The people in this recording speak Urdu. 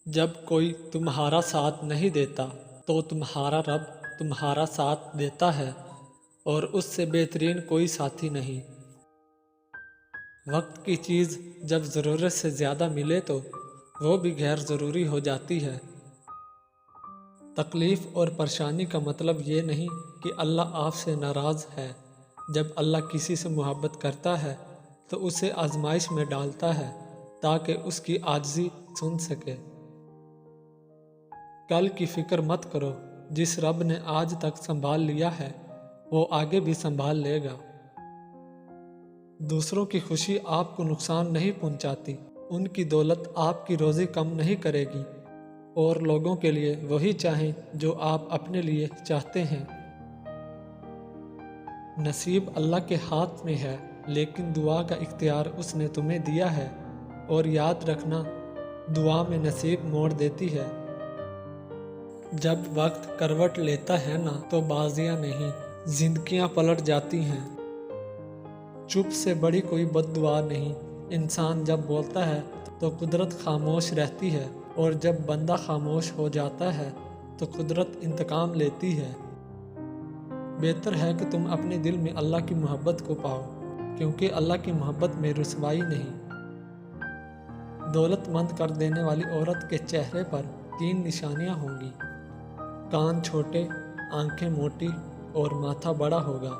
جب کوئی تمہارا ساتھ نہیں دیتا تو تمہارا رب تمہارا ساتھ دیتا ہے اور اس سے بہترین کوئی ساتھی نہیں۔ وقت کی چیز جب ضرورت سے زیادہ ملے تو وہ بھی غیر ضروری ہو جاتی ہے۔ تکلیف اور پریشانی کا مطلب یہ نہیں کہ اللہ آپ سے ناراض ہے۔ جب اللہ کسی سے محبت کرتا ہے تو اسے آزمائش میں ڈالتا ہے تاکہ اس کی عاجزی سن سکے۔ کل کی فکر مت کرو، جس رب نے آج تک سنبھال لیا ہے وہ آگے بھی سنبھال لے گا۔ دوسروں کی خوشی آپ کو نقصان نہیں پہنچاتی، ان کی دولت آپ کی روزی کم نہیں کرے گی، اور لوگوں کے لیے وہی چاہیں جو آپ اپنے لیے چاہتے ہیں۔ نصیب اللہ کے ہاتھ میں ہے، لیکن دعا کا اختیار اس نے تمہیں دیا ہے، اور یاد رکھنا دعا میں نصیب موڑ دیتی ہے۔ جب وقت کروٹ لیتا ہے نا تو بازیاں نہیں، زندگیاں پلٹ جاتی ہیں۔ چپ سے بڑی کوئی بد دعا نہیں۔ انسان جب بولتا ہے تو قدرت خاموش رہتی ہے، اور جب بندہ خاموش ہو جاتا ہے تو قدرت انتقام لیتی ہے۔ بہتر ہے کہ تم اپنے دل میں اللہ کی محبت کو پاؤ، کیونکہ اللہ کی محبت میں رسوائی نہیں۔ دولت مند کر دینے والی عورت کے چہرے پر 3 نشانیاں ہوں گی: کان چھوٹے، آنکھیں موٹی اور ماتھا بڑا ہوگا۔